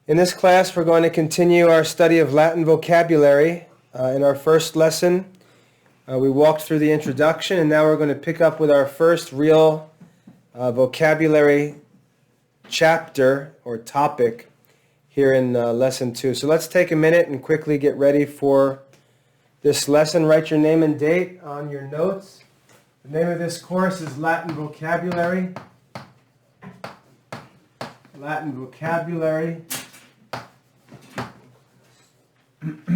In this class, we're going to continue our study of Latin vocabulary. In our first lesson, we walked through the introduction, and now we're going to pick up with our first real vocabulary chapter or topic here in lesson 2. So let's take a minute and quickly get ready for this lesson. Write your name and date on your notes. The name of this course is Latin Vocabulary. Latin Vocabulary.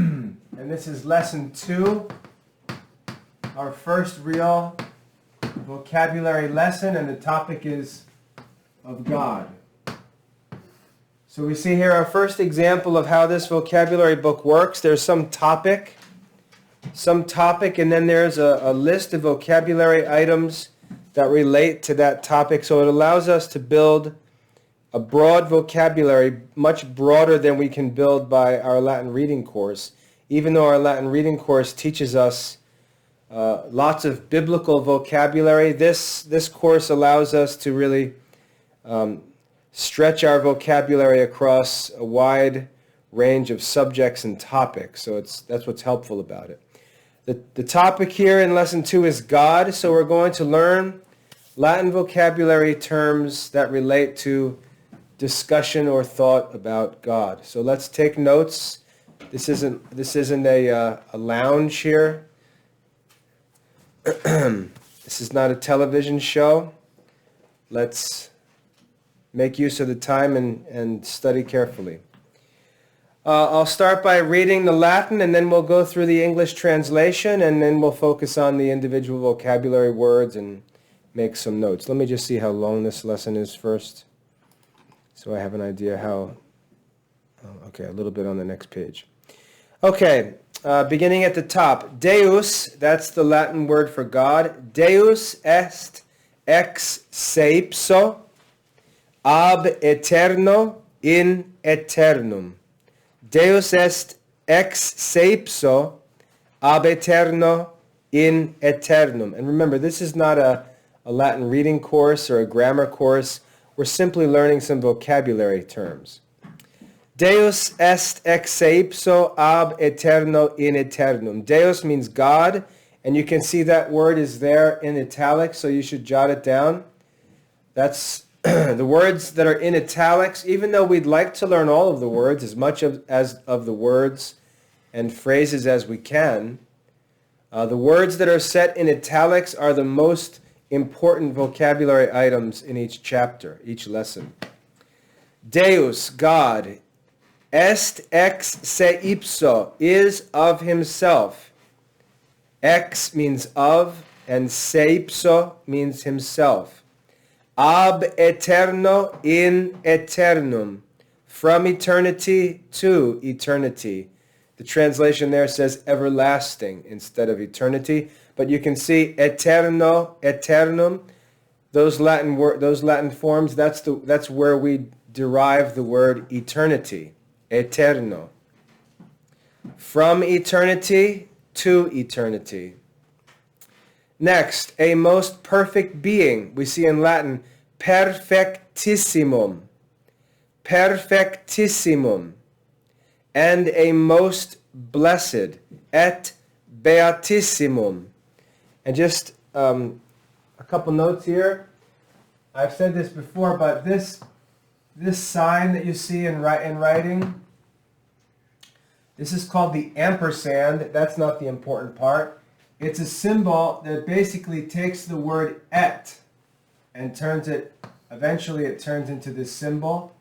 And this is lesson 2, our first real vocabulary lesson, and the topic is of God. So we see here our first example of how this vocabulary book works. There's some topic, and then there's a list of vocabulary items that relate to that topic. So it allows us to build a broad vocabulary, much broader than we can build by our Latin reading course. Even though our Latin reading course teaches us lots of biblical vocabulary, this course allows us to really stretch our vocabulary across a wide range of subjects and topics. So that's what's helpful about it. The topic here in lesson 2 is God. So we're going to learn Latin vocabulary terms that relate to discussion or thought about God. So let's take notes. This isn't a lounge here. This is not a television show. Let's make use of the time and study carefully. I'll start by reading the Latin, and then we'll go through the English translation, and then we'll focus on the individual vocabulary words and make some notes. Let me just see how long this lesson is first, so I have an idea how. Okay, a little bit on the next page. Okay, beginning at the top. Deus, that's the Latin word for God. Deus est ex seipso ab eterno in eternum. Deus est ex seipso ab eterno in eternum. And remember, this is not a Latin reading course or a grammar course. We're simply learning some vocabulary terms. Deus est ex seipso ab eterno in eternum. Deus means God, and you can see that word is there in italics, so you should jot it down. That's the words that are in italics. Even though we'd like to learn all of the words, as much of the words and phrases as we can, the words that are set in italics are the most important vocabulary items in each chapter, each lesson. Deus, God, est ex se ipso, is of himself. Ex means of, and se ipso means himself. Ab eterno in eternum, from eternity to eternity. The translation there says everlasting instead of eternity, but you can see eterno, eternum, those Latin forms, that's where we derive the word eternity. Eterno. From eternity to eternity. Next, a most perfect being. We see in Latin, perfectissimum. Perfectissimum. And a most blessed, et beatissimum. And just a couple notes here. I've said this before, but this sign that you see in writing, this is called the ampersand. That's not the important part. It's a symbol that basically takes the word et and eventually it turns into this symbol.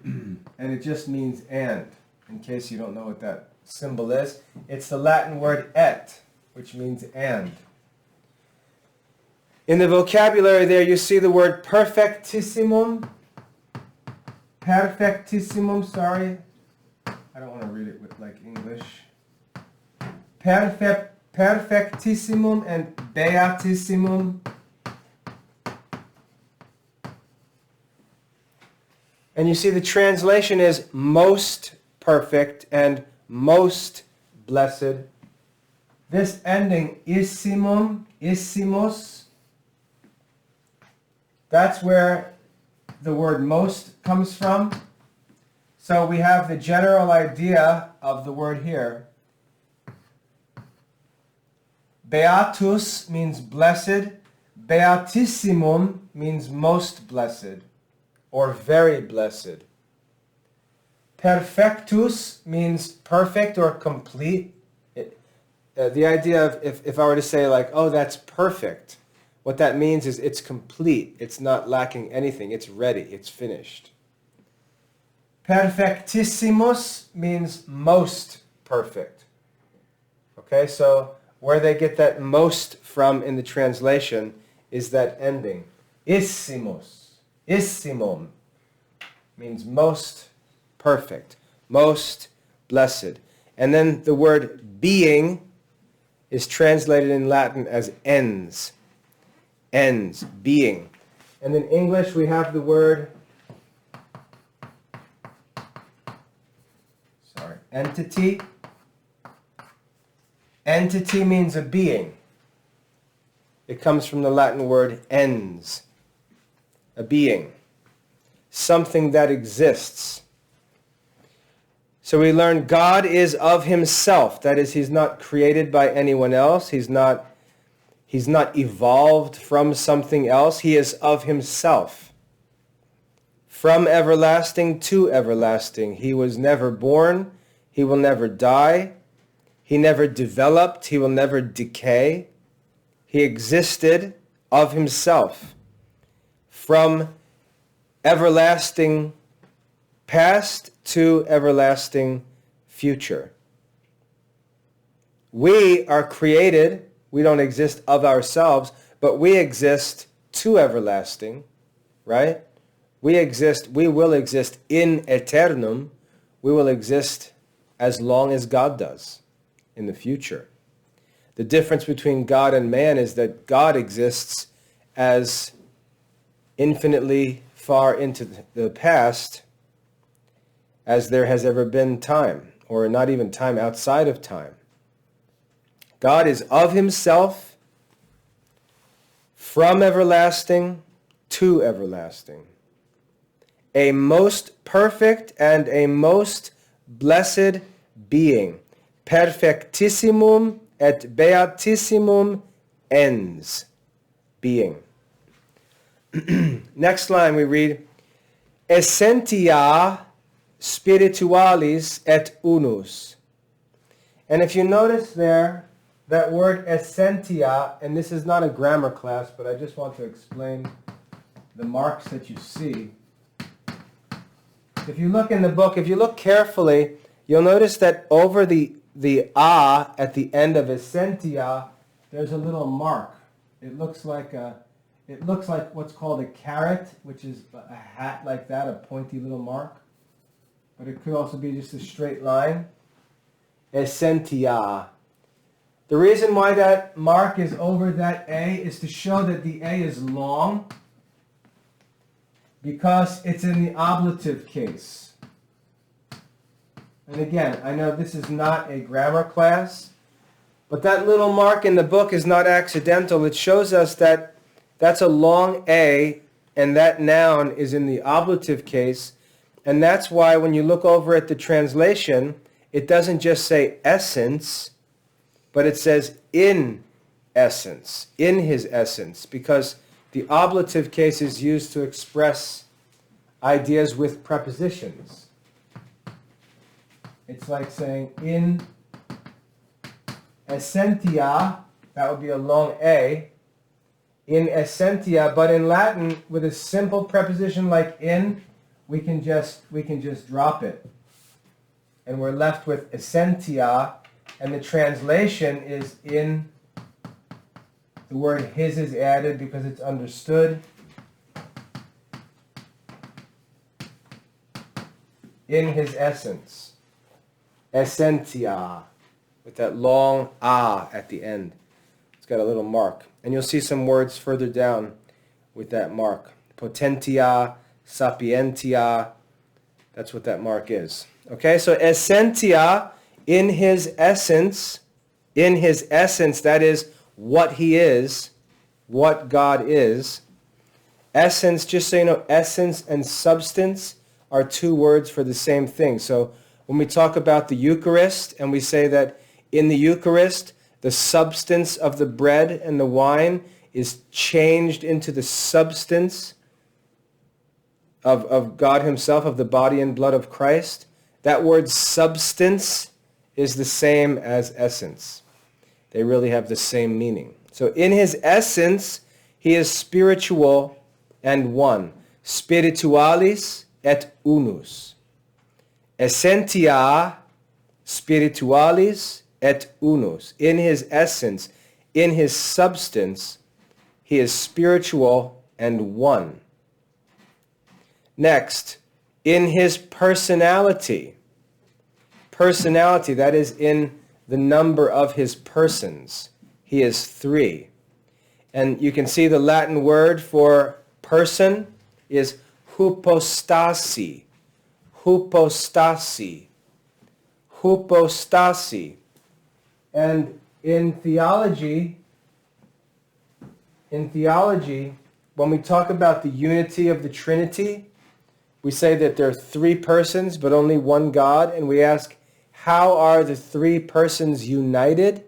And it just means and, in case you don't know what that symbol is. It's the Latin word et, which means and. In the vocabulary there, you see the word perfectissimum. Perfectissimum, sorry. I don't want to read it with like English. Perfectissimum and beatissimum. And you see the translation is most perfect and most blessed. This ending, issimum, issimos, that's where the word most comes from. So we have the general idea of the word here. Beatus means blessed. Beatissimum means most blessed or very blessed. Perfectus means perfect or complete. The idea of if I were to say like, oh, that's perfect, what that means is it's complete. It's not lacking anything. It's ready. It's finished. Perfectissimus means most perfect. Okay, so where they get that most from in the translation is that ending. Issimus. Issimum means most perfect, most blessed. And then the word being is translated in Latin as ens. Ens, being. And in English we have the word entity. Entity means a being. It comes from the Latin word ens, a being, something that exists. So we learn God is of himself. That is, he's not created by anyone else. He's not evolved from something else. He is of himself. From everlasting to everlasting. He was never born. He will never die. He never developed. He will never decay. He existed of himself. From everlasting past to everlasting future. We are created. We don't exist of ourselves, but we exist to everlasting, right? We will exist in eternum. We will exist as long as God does in the future. The difference between God and man is that God exists as infinitely far into the past as there has ever been time, or not even time outside of time. God is of himself from everlasting to everlasting. A most perfect and a most blessed being. Perfectissimum et beatissimum ens. Being. Next line we read, Essentia spiritualis et unus. And if you notice there, that word essentia, and this is not a grammar class, but I just want to explain the marks that you see. If you look in the book, if you look carefully, you'll notice that over the a at the end of essentia, there's a little mark. It looks like what's called a caret, which is a hat like that, a pointy little mark. But it could also be just a straight line. Essentia. The reason why that mark is over that A is to show that the A is long, because it's in the ablative case. And again, I know this is not a grammar class, but that little mark in the book is not accidental. It shows us that that's a long A, and that noun is in the ablative case. And that's why when you look over at the translation, it doesn't just say essence, but it says in essence, in his essence, because the ablative case is used to express ideas with prepositions. It's like saying in essentia, that would be a long A, in essentia, but in Latin, with a simple preposition like in, we can just drop it. And we're left with essentia, and the translation is in, the word his is added because it's understood. In his essence. Essentia. With that long ah at the end. It's got a little mark. And you'll see some words further down with that mark. Potentia, sapientia. That's what that mark is. Okay, so essentia, in his essence, that is what he is, what God is. Essence, just so you know, essence and substance are two words for the same thing. So when we talk about the Eucharist and we say that in the Eucharist, the substance of the bread and the wine is changed into the substance of God himself, of the body and blood of Christ, that word substance is the same as essence. They really have the same meaning. So in his essence, he is spiritual and one. Spiritualis et unus. Essentia spiritualis et unus. In his essence, in his substance, he is spiritual and one. Next, in his personality. Personality, that is in the number of his persons. He is three. And you can see the Latin word for person is hypostasi. Hypostasi. Hypostasi. And in theology, when we talk about the unity of the Trinity, we say that there are three persons but only one God, and we ask, how are the three persons united?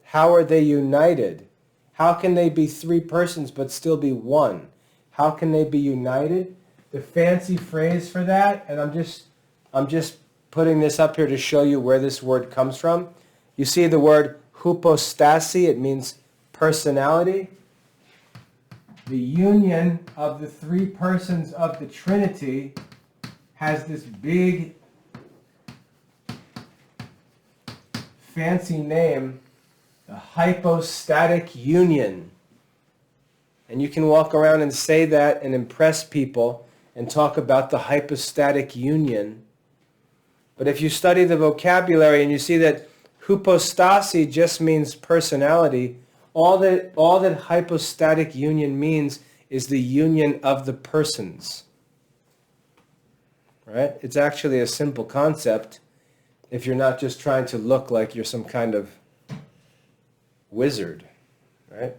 How are they united? How can they be three persons but still be one? How can they be united? The fancy phrase for that, and I'm just putting this up here to show you where this word comes from. You see the word hypostasi, it means personality. The union of the three persons of the Trinity has this big fancy name, the Hypostatic Union. And you can walk around and say that and impress people and talk about the Hypostatic Union. But if you study the vocabulary and you see that hypostasi just means personality, all that hypostatic union means is the union of the persons. Right? It's actually a simple concept if you're not just trying to look like you're some kind of wizard. Right?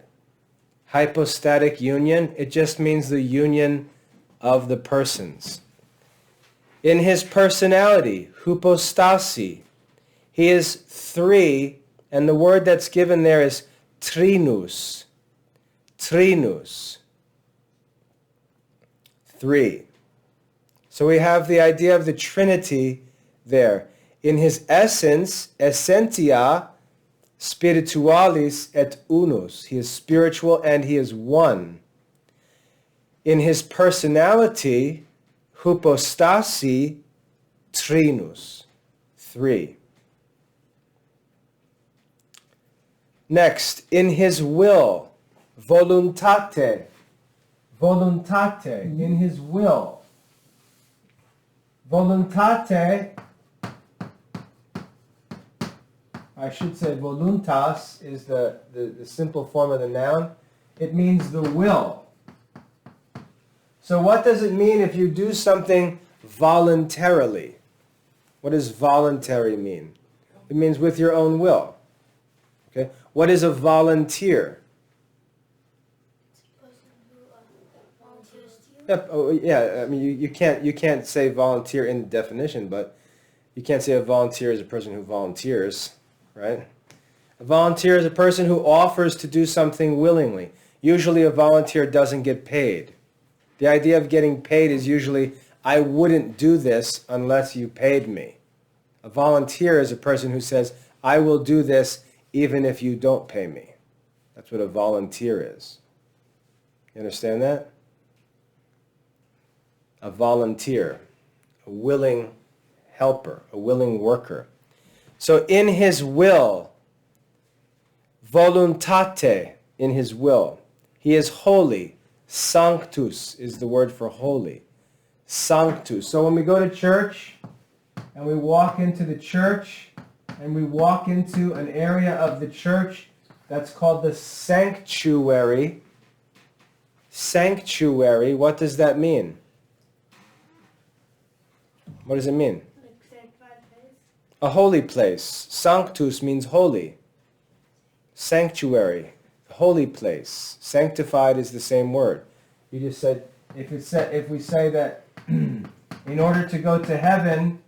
Hypostatic union, it just means the union of the persons. In his personality, hypostasi, he is three, and the word that's given there is trinus. Trinus. Three. So we have the idea of the Trinity there. In his essence, essentia spiritualis et unus. He is spiritual and he is one. In his personality, hypostasi trinus. Three. Next, in his will, voluntate. Voluntate, in his will. Voluntate, I should say voluntas is the simple form of the noun. It means the will. So what does it mean if you do something voluntarily? What does voluntary mean? It means with your own will. Okay. What is a volunteer? Yep. Oh, yeah. I mean, you can't say volunteer in the definition, but you can't say a volunteer is a person who volunteers, right? A volunteer is a person who offers to do something willingly. Usually, a volunteer doesn't get paid. The idea of getting paid is usually, I wouldn't do this unless you paid me. A volunteer is a person who says, I will do this even if you don't pay me. That's what a volunteer is. You understand that? A volunteer, a willing helper, a willing worker. So in his will, voluntate, in his will, he is holy. Sanctus is the word for holy. Sanctus. So when we go to church and we walk into the church and we walk into an area of the church that's called the sanctuary. Sanctuary, what does that mean? What does it mean? A holy place. Sanctus means holy. Sanctuary, holy place. Sanctified is the same word. You just said, if we say that In order to go to heaven,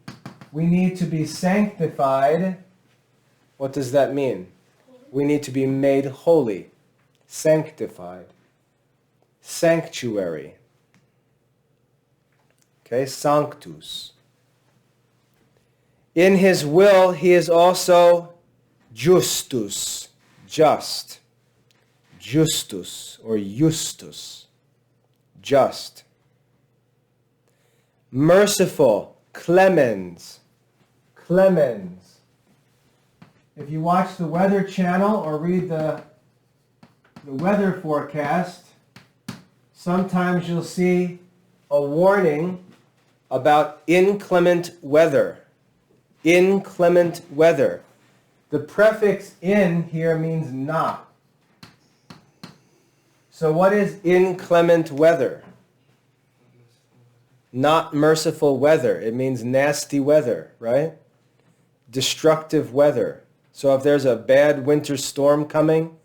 we need to be sanctified. What does that mean? We need to be made holy, sanctified, sanctuary. Okay, sanctus. In his will, he is also justus, just. Justus or justus, just. Merciful, clemens, clemens. If you watch the Weather Channel or read the weather forecast, sometimes you'll see a warning about inclement weather. Inclement weather. The prefix in here means not. So what is inclement weather? Not merciful weather. It means nasty weather, right? Destructive weather. So if there's a bad winter storm coming,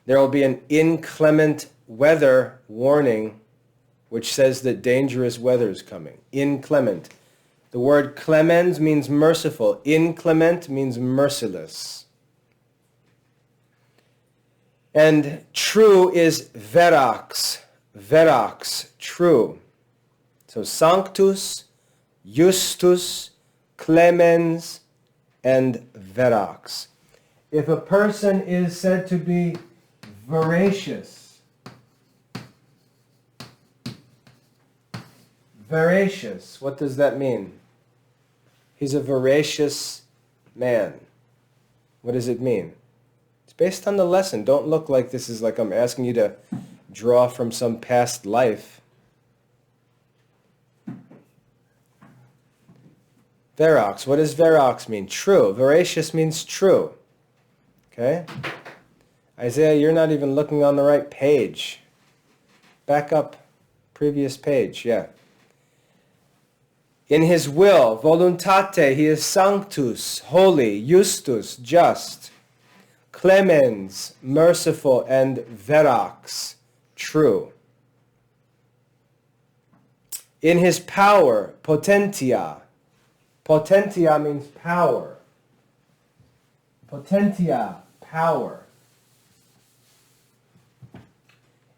there will be an inclement weather warning which says that dangerous weather is coming. Inclement. The word clemens means merciful. Inclement means merciless. And true is verax. Verax, true. So sanctus, justus, clemens, and verax. If a person is said to be veracious, veracious, what does that mean? He's a veracious man. What does it mean? It's based on the lesson. Don't look like this is like I'm asking you to draw from some past life. Verax. What does verax mean? True. Veracious means true. Okay? Isaiah, you're not even looking on the right page. Back up. Previous page. Yeah. In his will, voluntate, he is sanctus, holy, justus, just, clemens, merciful, and verax, true. In his power, potentia. Potentia means power. Potentia, power.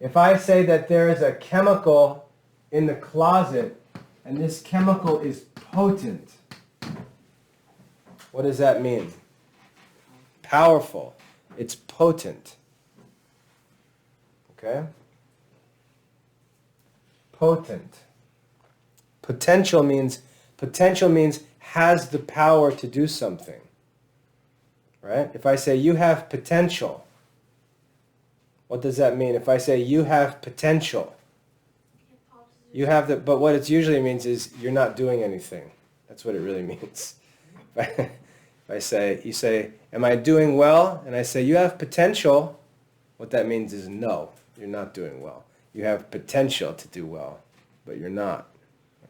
If I say that there is a chemical in the closet and this chemical is potent, what does that mean? Powerful. It's potent. Okay? Potent. Potential means has the power to do something. Right? If I say you have potential, what does that mean? If I say you have potential, you have the, but what it usually means is you're not doing anything. That's what it really means. If I say, you say, am I doing well? And I say, you have potential. What that means is no, you're not doing well. You have potential to do well, but you're not.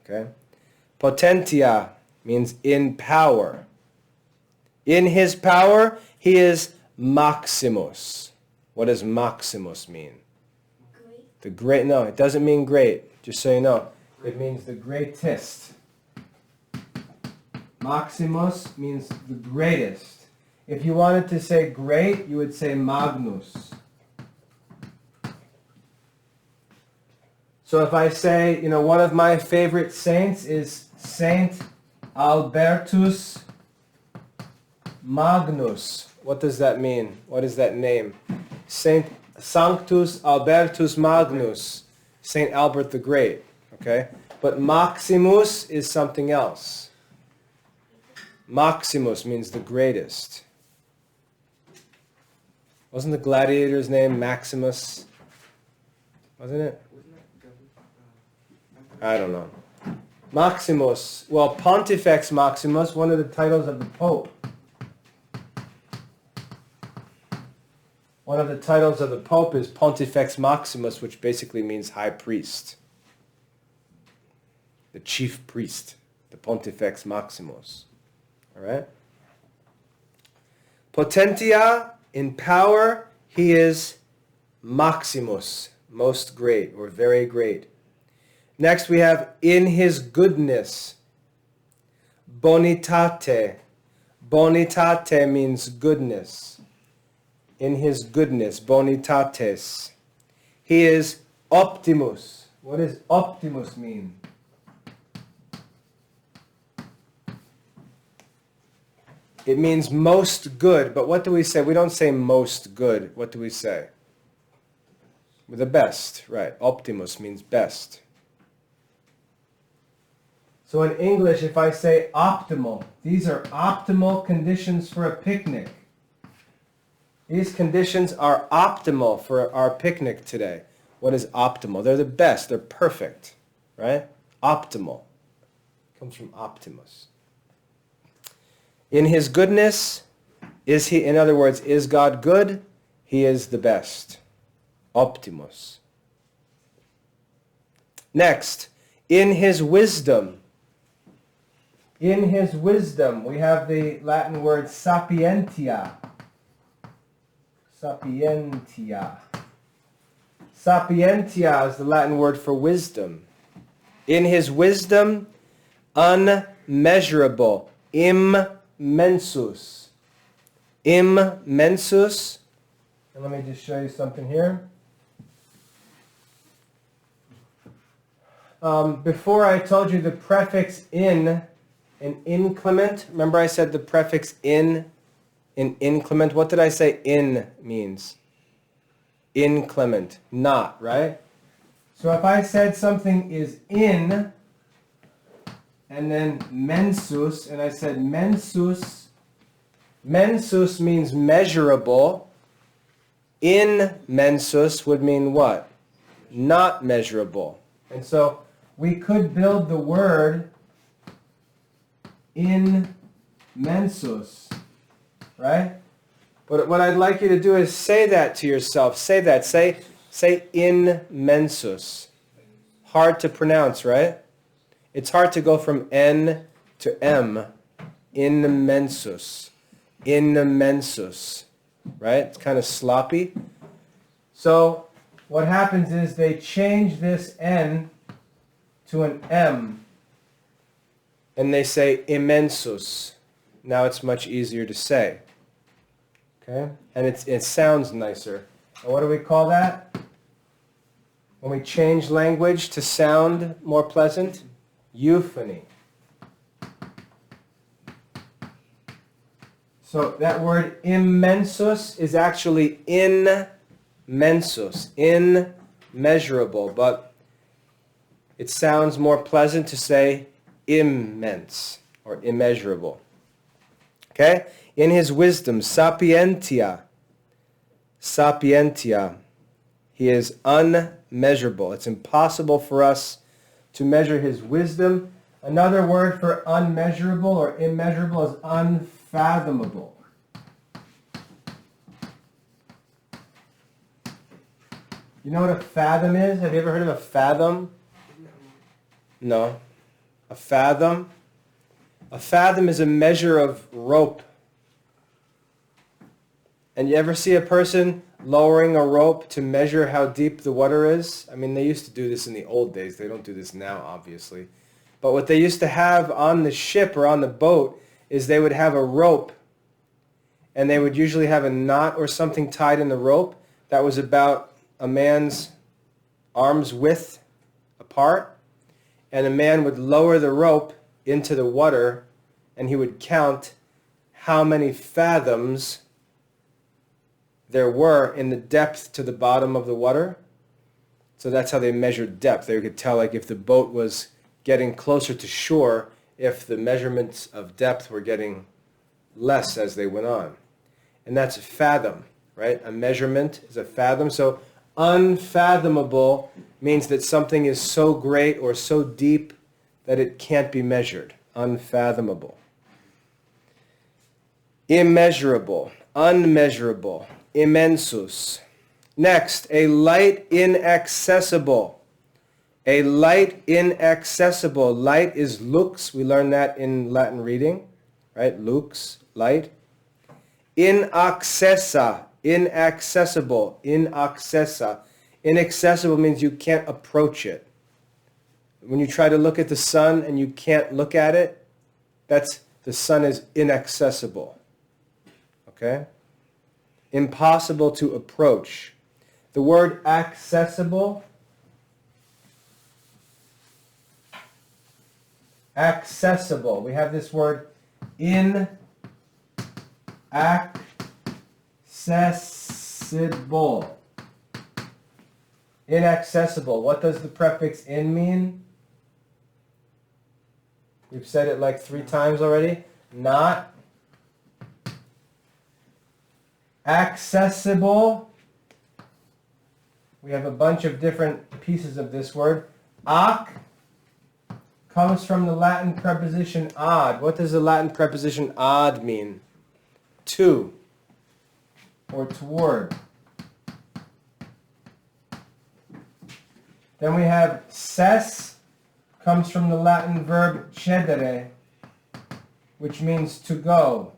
Okay? Potentia means in power. In his power, he is Maximus. What does Maximus mean? Great. The great, no, it doesn't mean great. Just so you know, it means the greatest. Maximus means the greatest. If you wanted to say great, you would say Magnus. So if I say, one of my favorite saints is Saint Albertus Magnus. What does that mean? What is that name? Saint Sanctus Albertus Magnus. Saint Albert the Great, okay? But Maximus is something else. Maximus means the greatest. Wasn't the gladiator's name Maximus? Wasn't it? I don't know. Maximus, well, Pontifex Maximus, one of the titles of the Pope. One of the titles of the Pope is Pontifex Maximus, which basically means high priest. The chief priest, the Pontifex Maximus. All right? Potentia, in power, he is Maximus, most great or very great. Next we have in his goodness. Bonitate. Bonitate means goodness. In his goodness. Bonitates. He is Optimus. What does Optimus mean? It means most good, but what do we say? We don't say most good. What do we say? The best, right. Optimus means best. So in English, if I say optimal, these are optimal conditions for a picnic. These conditions are optimal for our picnic today. What is optimal? They're the best. They're perfect, right? Optimal. Comes from Optimus. In his goodness, is he, in other words, is God good? He is the best. Optimus. Next, in his wisdom. In his wisdom, we have the Latin word sapientia. Sapientia. Sapientia is the Latin word for wisdom. In his wisdom, unmeasurable, immensus. Immensus. And let me just show you something here. Before I told you the prefix in inclement. Remember I said the prefix in inclement. What did I say in means? Inclement. Not, right? So if I said something is in, and then mensus, and I said mensus, mensus means measurable. Immensus would mean what? Not measurable. And so we could build the word immensus, right? But what I'd like you to do is say that to yourself. Say that. Say immensus. Hard to pronounce, right? It's hard to go from N to M. Immensus. Immensus. Right? It's kind of sloppy. So what happens is they change this N to an M. And they say immensus. Now it's much easier to say. Okay? And it sounds nicer. And what do we call that? When we change language to sound more pleasant? Euphony. So that word immensus is actually immensus, immeasurable, but it sounds more pleasant to say immense or immeasurable. Okay? In his wisdom, sapientia, sapientia, he is unmeasurable. It's impossible for us to measure his wisdom. Another word for unmeasurable or immeasurable is unfathomable. You know what a fathom is? Have you ever heard of a fathom? No. A fathom? A fathom is a measure of rope. And you ever see a person lowering a rope to measure how deep the water is? I mean, they used to do this in the old days. They don't do this now, obviously. But what they used to have on the ship or on the boat is they would have a rope, and they would usually have a knot or something tied in the rope that was about a man's arm's width apart, and a man would lower the rope into the water, and he would count how many fathoms there were in the depth to the bottom of the water. So that's how they measured depth. They could tell, like, if the boat was getting closer to shore, if the measurements of depth were getting less as they went on. And that's a fathom, right? A measurement is a fathom. So unfathomable means that something is so great or so deep that it can't be measured. Unfathomable. Immeasurable, unmeasurable, immensus. Next, a light inaccessible. A light inaccessible. Light is lux. We learned that in Latin reading, right? Lux, light. Inaccessa, inaccessible, inaccessa. Inaccessible means you can't approach it. when you try to look at the sun and you can't look at it, the sun is inaccessible. Okay? Impossible to approach. The word accessible, we have this word inaccessible. Inaccessible. What does the prefix in mean? We've said it like 3 times already. Not accessible. We have a bunch of different pieces of this word. Ac comes from the Latin preposition ad. What does the Latin preposition ad mean? To or toward. Then we have ses, comes from the Latin verb cedere, which means to go.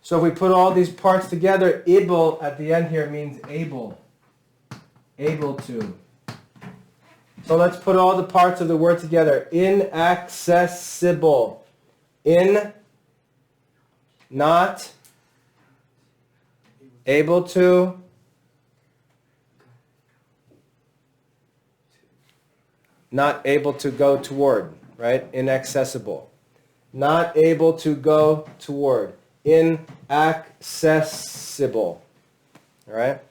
So if we put all these parts together, able at the end here means able. Able to. So let's put all the parts of the word together. Inaccessible. In, not, able to, not able to go toward, right? Inaccessible. Not able to go toward. Inaccessible. All right?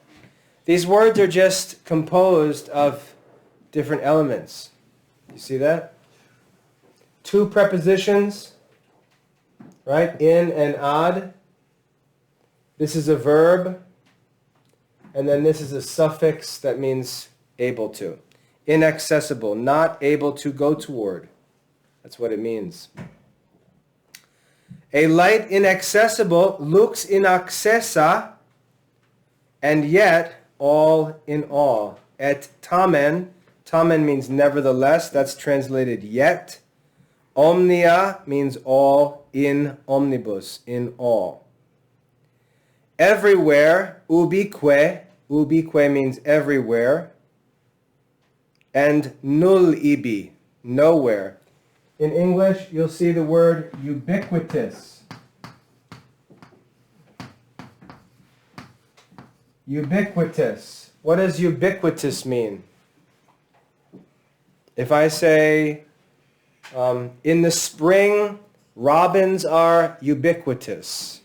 These words are just composed of different elements. You see that? 2 prepositions, right? In and ad. This is a verb. And then this is a suffix that means able to. Inaccessible, not able to go toward. That's what it means. A light inaccessible looks inaccessa, and yet all in all. Et tamen means nevertheless, that's translated yet. Omnia means all, in omnibus, in all. Everywhere, ubique means everywhere. And null ibi, nowhere. In English, you'll see the word ubiquitous. Ubiquitous. What does ubiquitous mean? If I say, in the spring, robins are ubiquitous.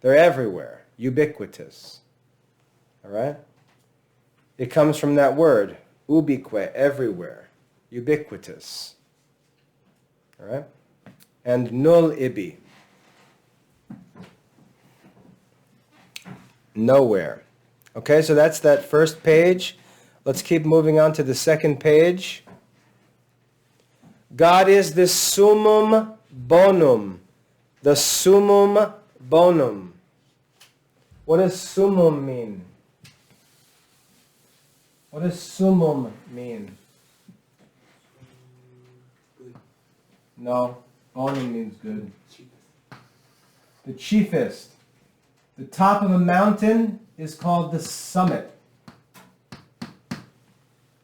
They're everywhere. Ubiquitous. All right? It comes from that word. Ubique, everywhere. Ubiquitous. All right? And null ibi. Nowhere. Okay, so that's that first page. Let's keep moving on to the second page. God is the summum bonum. The summum bonum. What does summum mean? What does summum mean? No, bonum means good. The chiefest. The top of a mountain is called the summit.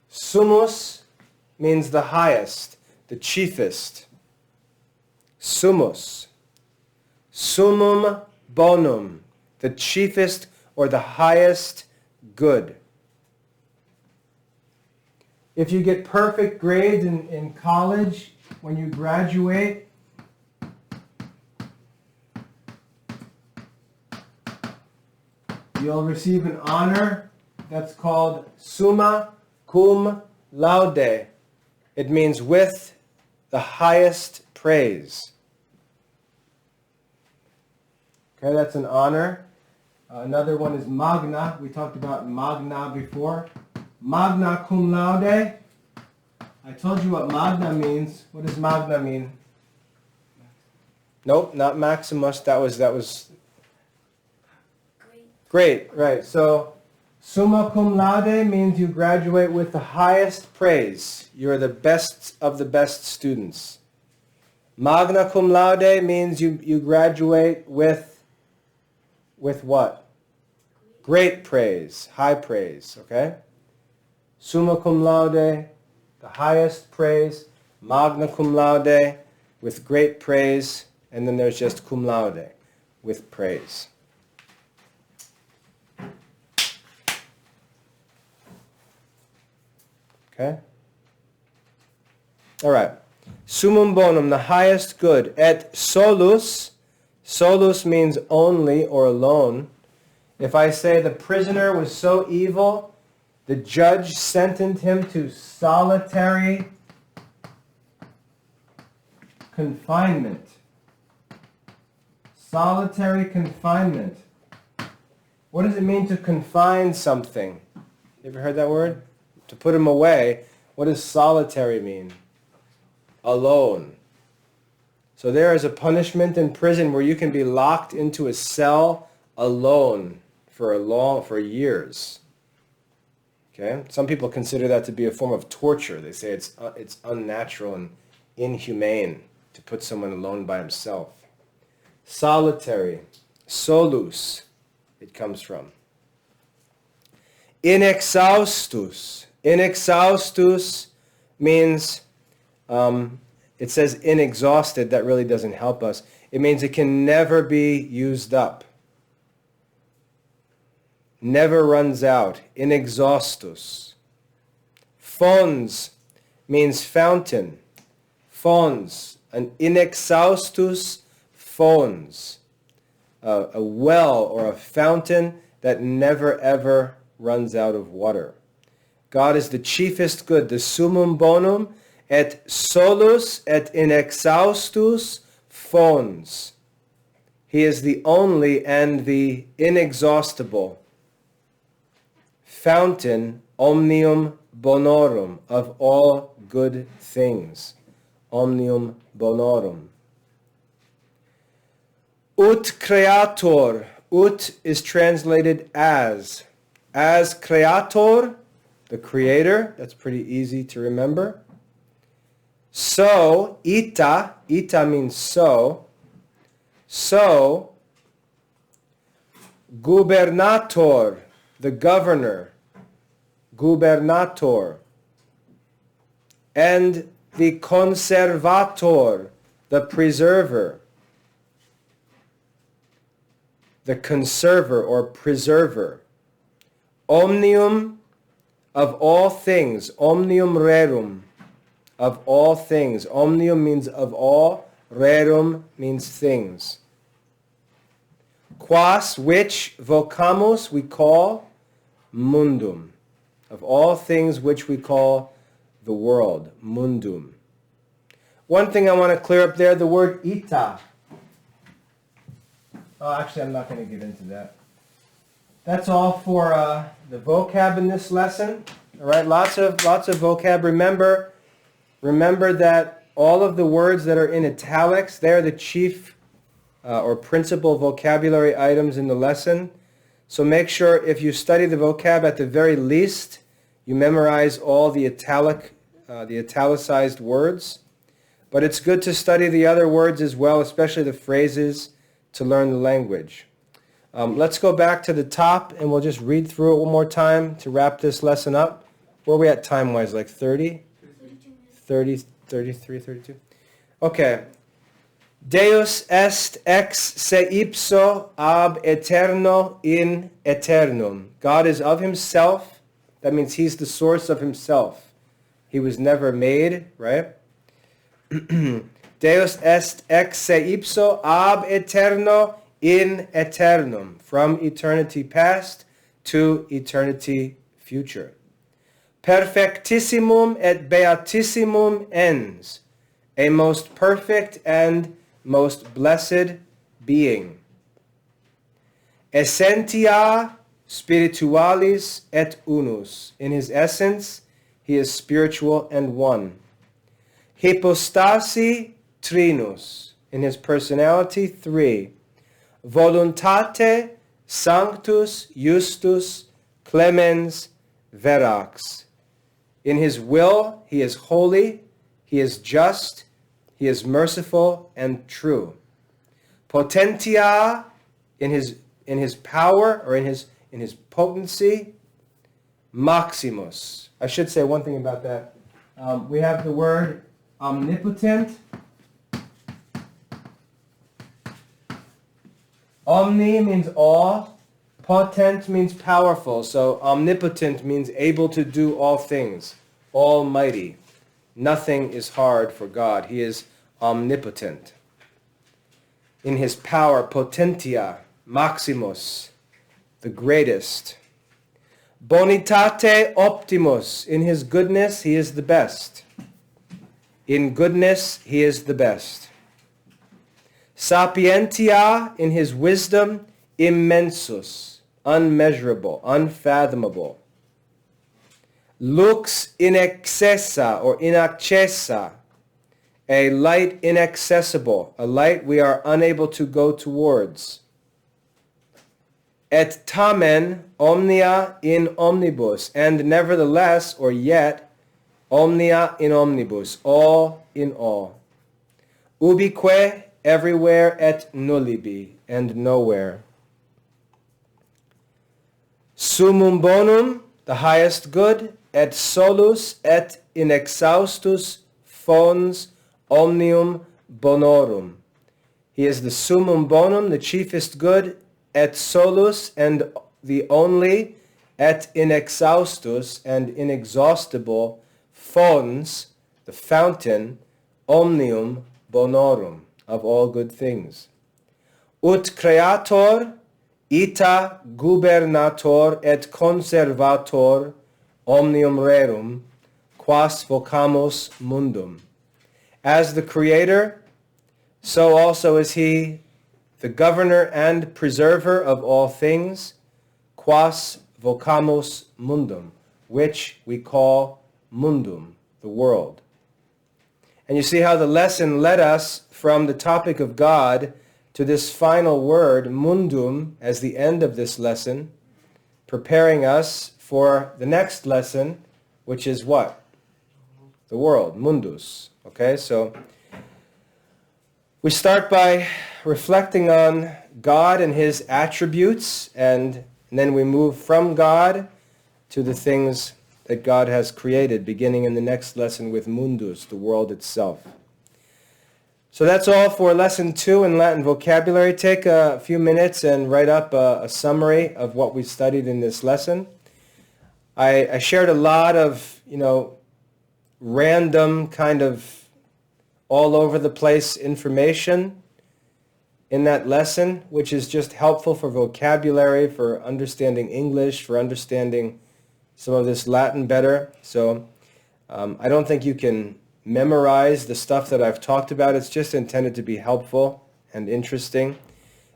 Summus means the highest, the chiefest. Summus. Summum bonum, the chiefest or the highest good. If you get perfect grades in college, when you graduate, you'll receive an honor that's called summa cum laude. It means with the highest praise. Okay, that's an honor. Another one is magna. We talked about magna before. Magna cum laude. I told you what magna means. What does magna mean? Nope, not Maximus. That was great, right. So summa cum laude means you graduate with the highest praise. You're the best of the best students. Magna cum laude means you graduate with what? Great praise, high praise, okay? summa cum laude, the highest praise, magna cum laude, with great praise, and then there's just cum laude, with praise. Okay? All right. Summum bonum, the highest good. Et solus, solus means only or alone. If I say the prisoner was so evil, the judge sentenced him to solitary confinement. Solitary confinement. What does it mean to confine something? You ever heard that word? To put him away. What does solitary mean? Alone. So there is a punishment in prison where you can be locked into a cell alone for years. Okay? Some people consider that to be a form of torture. They say it's unnatural and inhumane to put someone alone by himself. Solitary, solus, it comes from. Inexhaustus. Inexhaustus means, it says inexhausted. That really doesn't help us. It means it can never be used up. Never runs out. Inexhaustus. Fons means fountain. Fons, an inexhaustus fons. A well or a fountain that never ever runs out of water. God is the chiefest good, the summum bonum, et solus et inexhaustus fons. He is the only and the inexhaustible fountain omnium bonorum, of all good things. Omnium bonorum. Ut creator. Ut is translated as. As creator, the creator. That's pretty easy to remember. So, ita means so. So, gubernator, the governor. Gubernator. And the conservator, the preserver. The conserver or preserver. Omnium, of all things. Omnium rerum, of all things. Omnium means of all. Rerum means things. Quas, which, vocamus, we call, mundum. Of all things which we call the world, mundum. One thing I want to clear up there, the word ita. Oh, actually, I'm not going to get into that. That's all for the vocab in this lesson. All right, lots of vocab. Remember that all of the words that are in italics, they're the chief or principal vocabulary items in the lesson. So make sure if you study the vocab, at the very least, you memorize all the italicized words. But it's good to study the other words as well, especially the phrases, to learn the language. Let's go back to the top and we'll just read through it one more time to wrap this lesson up. Where are we at time-wise? Like 30? 30, 33, 32? Okay. Deus est ex se ipso ab eterno in eternum. God is of himself. That means he's the source of himself. He was never made, right? Deus est ex se ipso ab eterno in eternum. From eternity past to eternity future. Perfectissimum et beatissimum ens. A most perfect and most blessed being. Essentia spiritualis et unus. In his essence, he is spiritual and one. Hypostasi trinus. In his personality, three. Voluntate sanctus justus clemens verax. In his will, he is holy, he is just, he is merciful and true. Potentia, in his power or in his potency. Maximus. I should say one thing about that. We have the word omnipotent. Omni means all. Potent means powerful. So omnipotent means able to do all things. Almighty. Nothing is hard for God. He is omnipotent. In his power, potentia, maximus, the greatest. Bonitate optimus. In his goodness, he is the best. In goodness, he is the best. Sapientia, in his wisdom, immensus, unmeasurable, unfathomable. Lux inaccessa or inaccessa, a light inaccessible, a light we are unable to go towards. Et tamen omnia in omnibus, and nevertheless, or yet, omnia in omnibus, all in all. Ubique, everywhere, et nullibi, and nowhere. Summum bonum, the highest good, et solus et inexhaustus fons omnium bonorum. He is the summum bonum, the chiefest good, et solus, and the only, et inexhaustus, and inexhaustible, fons, the fountain, omnium bonorum, of all good things. Ut creator, ita gubernator et conservator omnium rerum, quas vocamus mundum. As the creator, so also is he the governor and preserver of all things, quas vocamus mundum, which we call mundum, the world. And you see how the lesson led us from the topic of God to this final word, mundum, as the end of this lesson, preparing us for the next lesson, which is what? The world, mundus. Okay, so we start by reflecting on God and his attributes, and then we move from God to the things that God has created, beginning in the next lesson with mundus, the world itself. So that's all for Lesson 2 in Latin vocabulary. Take a few minutes and write up a summary of what we studied in this lesson. I shared a lot of, random kind of all over the place information in that lesson, which is just helpful for vocabulary, for understanding English, for understanding some of this Latin better. So I don't think you can memorize the stuff that I've talked about. It's just intended to be helpful and interesting.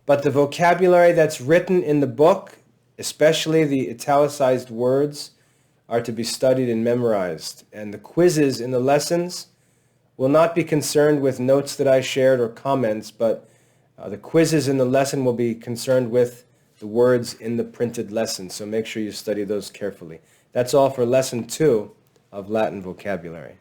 But the vocabulary that's written in the book, especially the italicized words, are to be studied and memorized. And the quizzes in the lessons will not be concerned with notes that I shared or comments, but the quizzes in the lesson will be concerned with the words in the printed lesson. So make sure you study those carefully. That's all for Lesson 2 of Latin vocabulary.